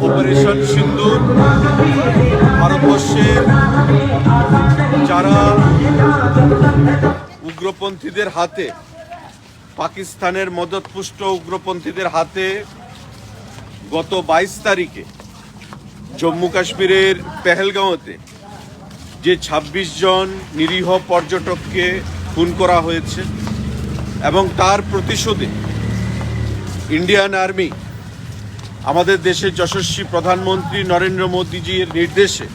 Operation সিন্দুর ভারতবর্ষের যারা উগ্রপন্থীদের হাতে, পাকিস্তানের মদতপুষ্ট উগ্রপন্থীদের হাতে গত 22 তারিখে জম্মু কাশ্মীরের পেহেলগাঁওতে যে 26 জন নিরীহ পর্যটককে খুন করা হয়েছে এবং তার প্রতিশোধে ইন্ডিয়ান আর্মি আমাদের দেশের যশস্বী প্রধানমন্ত্রী নরেন্দ্র মোদীজির নির্দেশে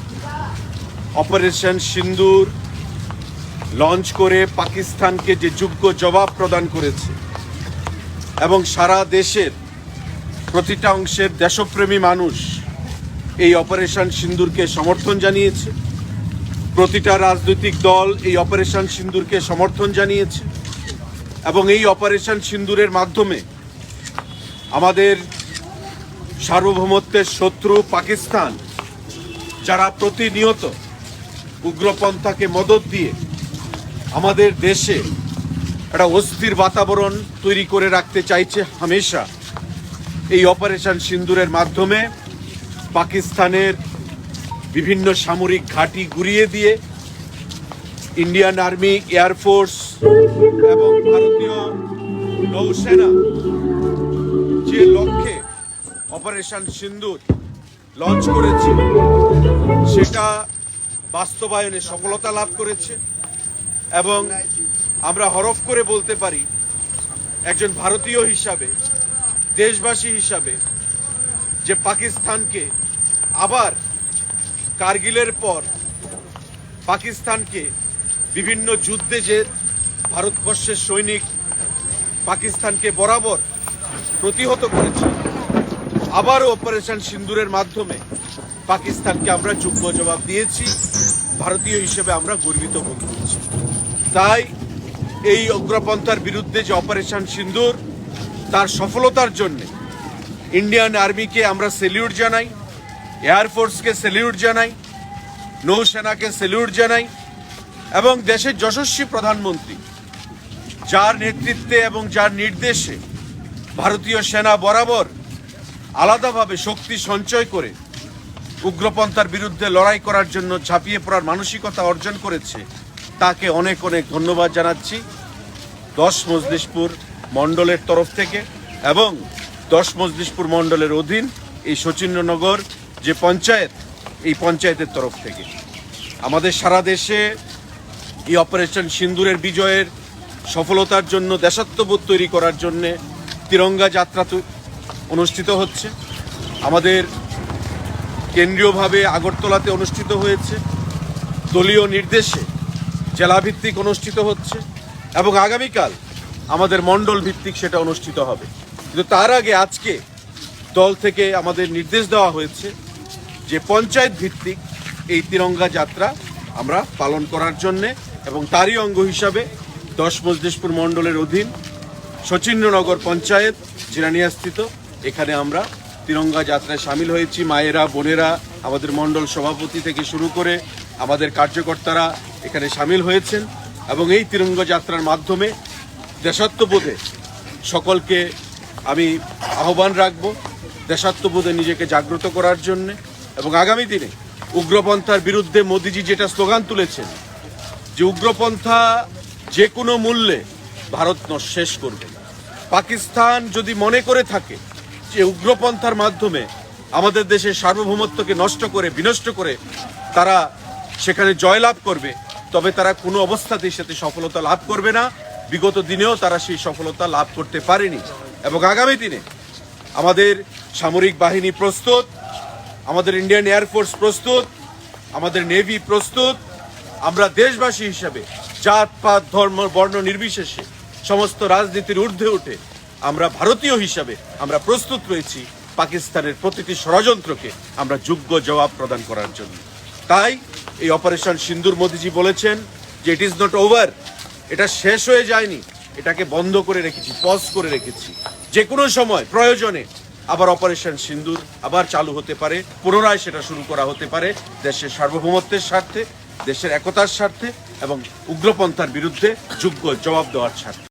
অপারেশন সিন্দুর লঞ্চ করে পাকিস্তানকে যে যোগ্য জবাব প্রদান করেছে এবং সারা দেশের প্রতিটা অংশের দেশপ্রেমী মানুষ এই অপারেশন সিন্দুরকে সমর্থন জানিয়েছে। প্রতিটা রাজনৈতিক দল এই অপারেশন সিন্দুরকে সমর্থন জানিয়েছে এবং এই অপারেশন সিন্দুরের মাধ্যমে আমাদের সার্বভৌমত্বের শত্রু পাকিস্তান, যারা প্রতিনিয়ত উগ্রপন্থাকে মদত দিয়ে আমাদের দেশে একটা অস্থির বাতাবরণ তৈরি করে রাখতে চাইছে হামেশা, এই অপারেশন সিন্দুরের মাধ্যমে পাকিস্তানের বিভিন্ন সামরিক ঘাঁটি গুঁড়িয়ে দিয়ে ইন্ডিয়ান আর্মি, এয়ারফোর্স এবং ভারতীয় নৌসেনা যে লক্ষ্যে অপারেশন সিন্দুর লঞ্চ করেছে সেটা বাস্তবায়নে সফলতা লাভ করেছে এবং আমরা হরফ করে বলতে পারি একজন ভারতীয় হিসাবে, দেশবাসী হিসাবে, যে পাকিস্তানকে আবার কারগিলের পর পাকিস্তানকে বিভিন্ন যুদ্ধে যে ভারতবর্ষের সৈনিক পাকিস্তানকে বরাবর প্রতিহত করেছে, আবারও অপারেশন সিন্দুরের মাধ্যমে পাকিস্তানকে আমরা যোগ্য জবাব দিয়েছি। ভারতীয় হিসেবে আমরা গর্বিত বোধ করছি। তাই এই উগ্রপন্থার বিরুদ্ধে যে অপারেশন সিন্দুর, তার সফলতার জন্য ইন্ডিয়ান আর্মিকে আমরা স্যালিউট জানাই, এয়ারফোর্সকে স্যালিউট জানাই, নৌসেনাকে স্যালিউট জানাই এবং দেশের যশস্বী প্রধানমন্ত্রী যার নেতৃত্বে এবং যার নির্দেশে ভারতীয় সেনা বরাবর আলাদাভাবে শক্তি সঞ্চয় করে উগ্রপন্থার বিরুদ্ধে লড়াই করার জন্য ঝাঁপিয়ে পড়ার মানসিকতা অর্জন করেছে, তাকে অনেক অনেক ধন্যবাদ জানাচ্ছি 10 মজলিশপুর মণ্ডলের তরফ থেকে এবং 10 মজলিশপুর মণ্ডলের অধীন এই শচীন্দ্রনগর যে পঞ্চায়েত, এই পঞ্চায়েতের তরফ থেকে। আমাদের সারা দেশে এই অপারেশন সিন্দুরের বিজয়ের সফলতার জন্য দেশাত্মবোধ তৈরি করার জন্যে তিরঙ্গা যাত্রা অনুষ্ঠিত হচ্ছে। আমাদের কেন্দ্রীয়ভাবে আগরতলাতে অনুষ্ঠিত হয়েছে, দলীয় নির্দেশে জেলাভিত্তিক অনুষ্ঠিত হচ্ছে এবং আগামীকাল আমাদের মণ্ডল ভিত্তিক সেটা অনুষ্ঠিত হবে। কিন্তু তার আগে আজকে দল থেকে আমাদের নির্দেশ দেওয়া হয়েছে যে পঞ্চায়েত ভিত্তিক এই তিরঙ্গা যাত্রা আমরা পালন করার জন্যে এবং তারই অঙ্গ হিসাবে 10 মজলিশপুর মণ্ডলের অধীন শচীন্দ্রনগর পঞ্চায়েত জিরানিয়াস্থিত এখানে আমরা তিরঙ্গা যাত্রায় সামিল হয়েছি। মায়েরা, বোনেরা, আমাদের মণ্ডল সভাপতি থেকে শুরু করে আমাদের কার্যকর্তারা এখানে সামিল হয়েছেন এবং এই তিরঙ্গা যাত্রার মাধ্যমে দেশাত্মবোধে সকলকে আমি আহ্বান রাখব দেশাত্মবোধে নিজেকে জাগ্রত করার জন্য এবং আগামী দিনে উগ্রপন্থার বিরুদ্ধে মোদিজি যেটা স্লোগান তুলেছেন যে উগ্রপন্থা যে কোনো মূল্যে ভারত শেষ করবে। পাকিস্তান যদি মনে করে থাকে যে উগ্রপন্থার মাধ্যমে আমাদের দেশের সার্বভৌমত্বকে নষ্ট করে, বিনষ্ট করে তারা সেখানে জয়লাভ করবে, তবে তারা কোনো অবস্থাতেই সাথে সফলতা লাভ করবে না। বিগত দিনেও তারা সেই সফলতা লাভ করতে পারেনি এবং আগামী দিনে আমাদের সামরিক বাহিনী প্রস্তুত, আমাদের ইন্ডিয়ান এয়ারফোর্স প্রস্তুত, আমাদের নেভি প্রস্তুত। আমরা দেশবাসী হিসাবে জাত পাত ধর্ম বর্ণ নির্বিশেষে সমস্ত রাজনীতির ঊর্ধ্বে উঠে আমরা ভারতীয় হিসাবে আমরা প্রস্তুত রয়েছি পাকিস্তানের প্রতিটি ষড়যন্ত্রকে আমরা যোগ্য জবাব প্রদান করার জন্য। তাই এই অপারেশন সিন্দুর মোদিজি বলেছেন যে ইট ইজ নট ওভার, এটা শেষ হয়ে যায়নি, এটাকে বন্ধ করে রেখেছি, পজ করে রেখেছি। যে কোনো সময় প্রয়োজনে আবার অপারেশন সিন্দুর আবার চালু হতে পারে, পুনরায় সেটা শুরু করা হতে পারে দেশের সার্বভৌমত্বের স্বার্থে, দেশের একতার স্বার্থে এবং উগ্রপন্থার বিরুদ্ধে যোগ্য জবাব দেওয়ার স্বার্থে।